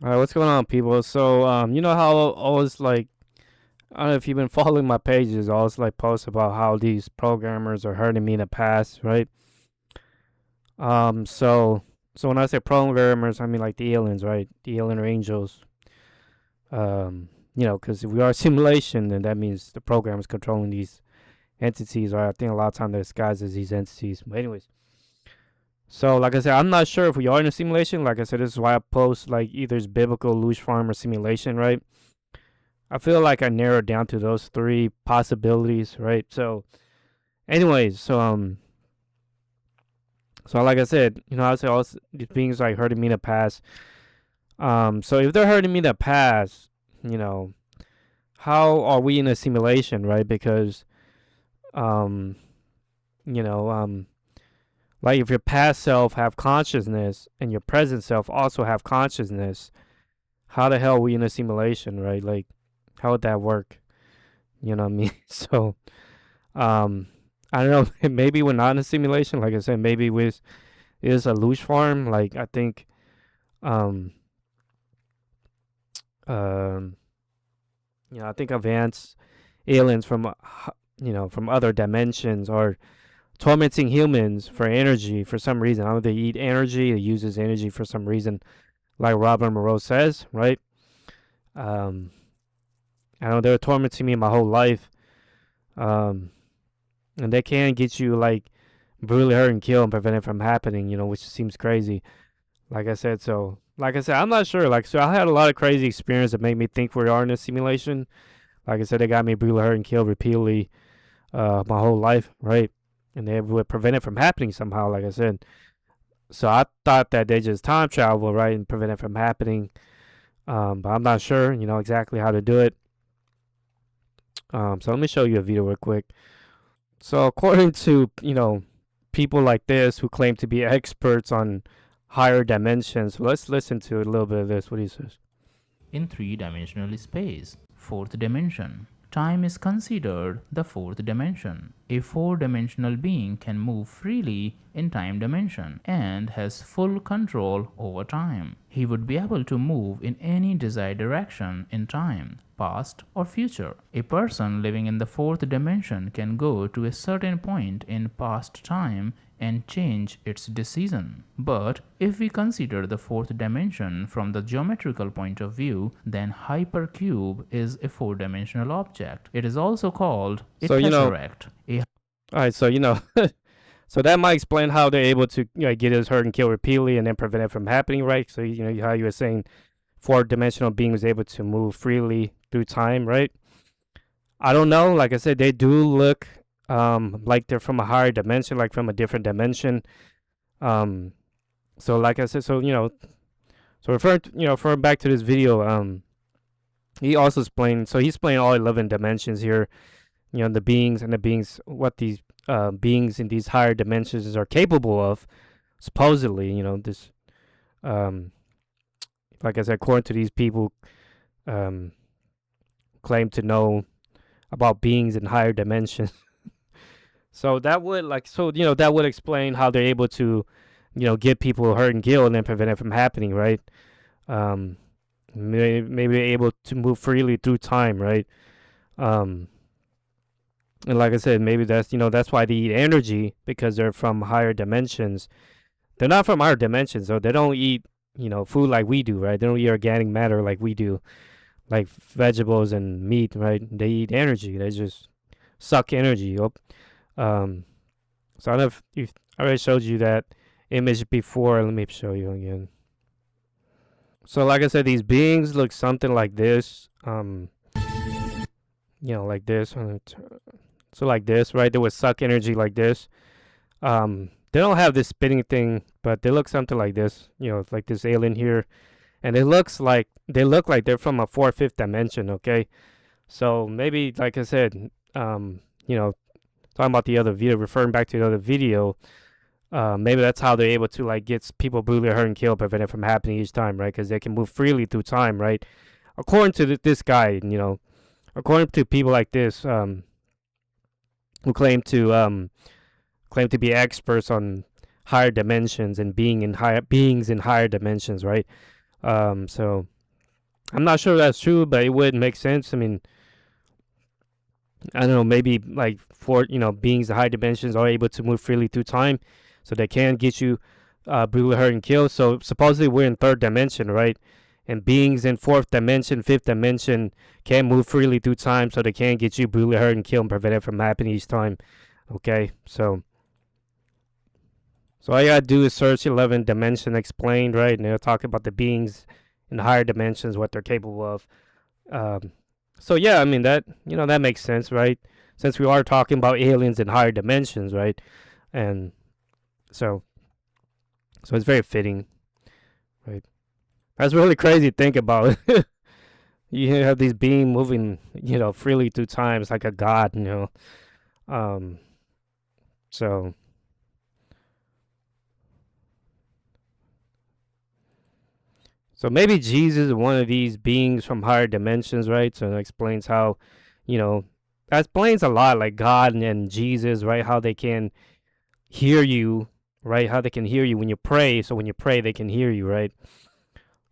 All right, what's going on, people? So, you know how I always like, I don't know if you've been following my pages, I always like post about how these programmers are hurting me in the past, right? So when I say programmers, I mean like the aliens, right? The alien or angels. Because if we are a simulation, then that means the program is controlling these entities, right? I think a lot of time they're disguised as these entities. But anyways, so like I said, I'm not sure if we are in a simulation. Like I said, this is why I post like either it's biblical, illusion farm, or simulation, right? I feel like I narrowed down to those three possibilities, right? So, anyways, so like I said, I say all these beings like hurting me in the past. So if they're hurting me in the past, you know, how are we in a simulation, right? Because, um, you know, um, like if your past self have consciousness and your present self also have consciousness, how the hell are we in a simulation, right? Like, how would that work? You know what I mean? So, Um, I don't know. Maybe we're not in a simulation. Like I said, maybe with is a luge farm. Like I think, um, um, I think advanced aliens from, from other dimensions are tormenting humans for energy for some reason. I don't know. They eat energy. It uses energy for some reason, like Robert Moreau says, right? Um, I know they were tormenting me my whole life. Um, and they can get you like brutally hurt and kill and prevent it from happening. Which seems crazy. Like I said, I'm not sure. So I had a lot of crazy experience that made me think we are in a simulation. Like I said, they got me brutally hurt and killed repeatedly my whole life, right? And they would prevent it from happening somehow, like I said. So I thought that they just time travel, right, and prevent it from happening. But I'm not sure, exactly how to do it. So let me show you a video real quick. So according to, people like this who claim to be experts on higher dimensions, let's listen to a little bit of this, what he says. In three-dimensional space. Fourth dimension. Time is considered the fourth dimension. A four-dimensional being can move freely in time dimension and has full control over time. He would be able to move in any desired direction in time, past or future. A person living in the fourth dimension can go to a certain point in past time and change its decision. But if we consider the fourth dimension from the geometrical point of view, then hypercube is a four-dimensional object. It is also called a So, tesseract. all right, so, so that might explain how they're able to get us hurt and kill repeatedly and then prevent it from happening, right? So, how you were saying four-dimensional beings able to move freely through time, right? I don't know. Like I said, they do look like they're from a higher dimension, like from a different dimension. Um, so like I said, so referring back to this video, he also explained. So he's explained all 11 dimensions here. The beings and the beings, what these beings in these higher dimensions are capable of. Supposedly, this, um, like I said, according to these people, um, claim to know about beings in higher dimensions. So that would that would explain how they're able to, get people hurt and killed and then prevent it from happening, right? Um, maybe they're able to move freely through time, right? Um, and like I said, maybe that's why they eat energy because they're from higher dimensions. They're not from higher dimensions, so they don't eat food like we do, right? They don't eat organic matter like we do, like vegetables and meat, right? They eat energy. They just suck energy up. Um, so I don't know if I already showed you that image before. Let me show you again. So like I said, these beings look something like this. Like this. So like this, right? They would suck energy like this. They don't have this spinning thing, but they look something like this. Like this alien here, and they look like they're from a fourth, fifth dimension. Okay, so maybe like I said, talking about the other video, referring back to the other video, maybe that's how they're able to like get people brutally hurt and killed, prevent it from happening each time, right? Because they can move freely through time, right? According to this guy, according to people like this, who claim to be experts on higher dimensions and beings in higher dimensions, right? So I'm not sure that's true, but it would make sense. I mean, I don't know, maybe like for beings in high dimensions are able to move freely through time, so they can get you brutally hurt and killed. So supposedly we're in third dimension, right? And beings in fourth dimension, fifth dimension can move freely through time, so they can get you brutally hurt and killed and prevent it from happening each time. Okay, so all you gotta do is search 11 dimension explained, right? And they'll talk about the beings in the higher dimensions, what they're capable of. Um, so yeah, I mean that that makes sense, right? Since we are talking about aliens in higher dimensions, right? And so it's very fitting, right? That's really crazy to think about. You have these beings moving, freely through time. It's like a god, Um, so maybe Jesus is one of these beings from higher dimensions, right? So it explains how, you know, that explains a lot, like God and Jesus, right? How they can hear you, right? How they can hear you when you pray. So when you pray, they can hear you, right?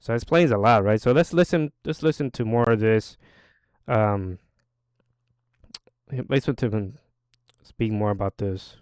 So it explains a lot, right? So let's listen. Let's listen to more of this. Um, listen to him speak more about this.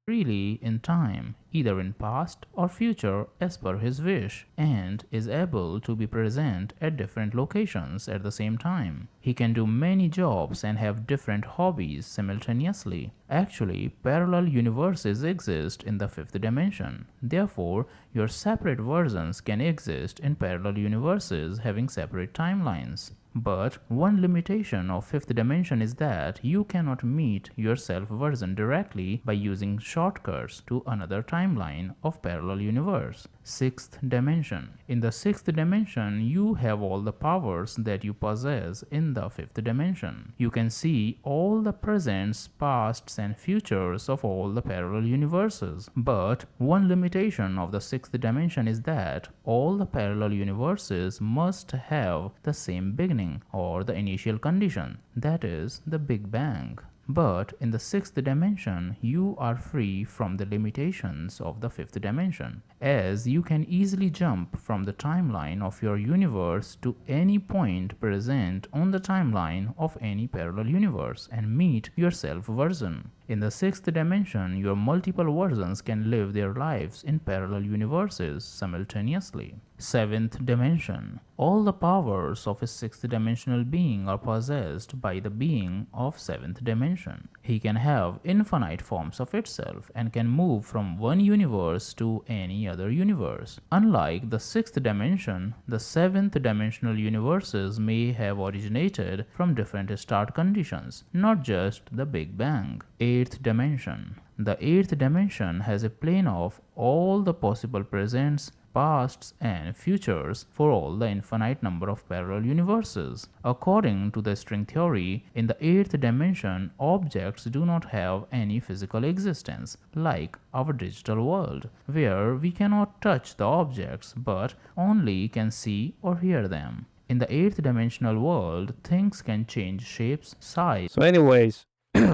Freely in time, either in past or future as per his wish, and is able to be present at different locations at the same time. He can do many jobs and have different hobbies simultaneously. Actually, parallel universes exist in the fifth dimension. Therefore, your separate versions can exist in parallel universes having separate timelines. But one limitation of fifth dimension is that you cannot meet your self version directly by using shortcuts to another timeline of parallel universe. Sixth dimension. In the sixth dimension, you have all the powers that you possess in the fifth dimension. You can see all the presents, pasts, and futures of all the parallel universes. But one limitation of the sixth dimension is that all the parallel universes must have the same beginning or the initial condition, that is, the Big Bang. But in the sixth dimension, you are free from the limitations of the fifth dimension, as you can easily jump from the timeline of your universe to any point present on the timeline of any parallel universe and meet your self version. In the sixth dimension, your multiple versions can live their lives in parallel universes simultaneously. Seventh dimension. All the powers of a sixth dimensional being are possessed by the being of seventh dimension. He can have infinite forms of itself and can move from one universe to any other universe. Unlike the sixth dimension, the seventh dimensional universes may have originated from different start conditions, not just the Big Bang. Eighth dimension. The eighth dimension has a plane of all the possible presents, pasts, and futures for all the infinite number of parallel universes. According to the string theory, in the eighth dimension, objects do not have any physical existence, like our digital world, where we cannot touch the objects but only can see or hear them. In the eighth dimensional world, things can change shapes, size.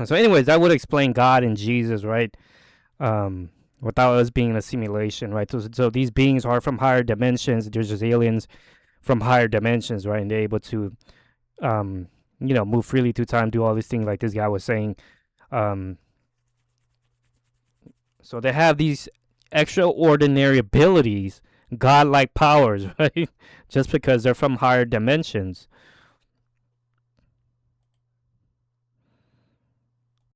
So anyways, that would explain God and Jesus, right? Without us being in a simulation, right? So these beings are from higher dimensions. There's just aliens from higher dimensions, right? And they're able to, move freely through time, do all these things like this guy was saying. Um, so they have these extraordinary abilities, godlike powers, right? Just because they're from higher dimensions.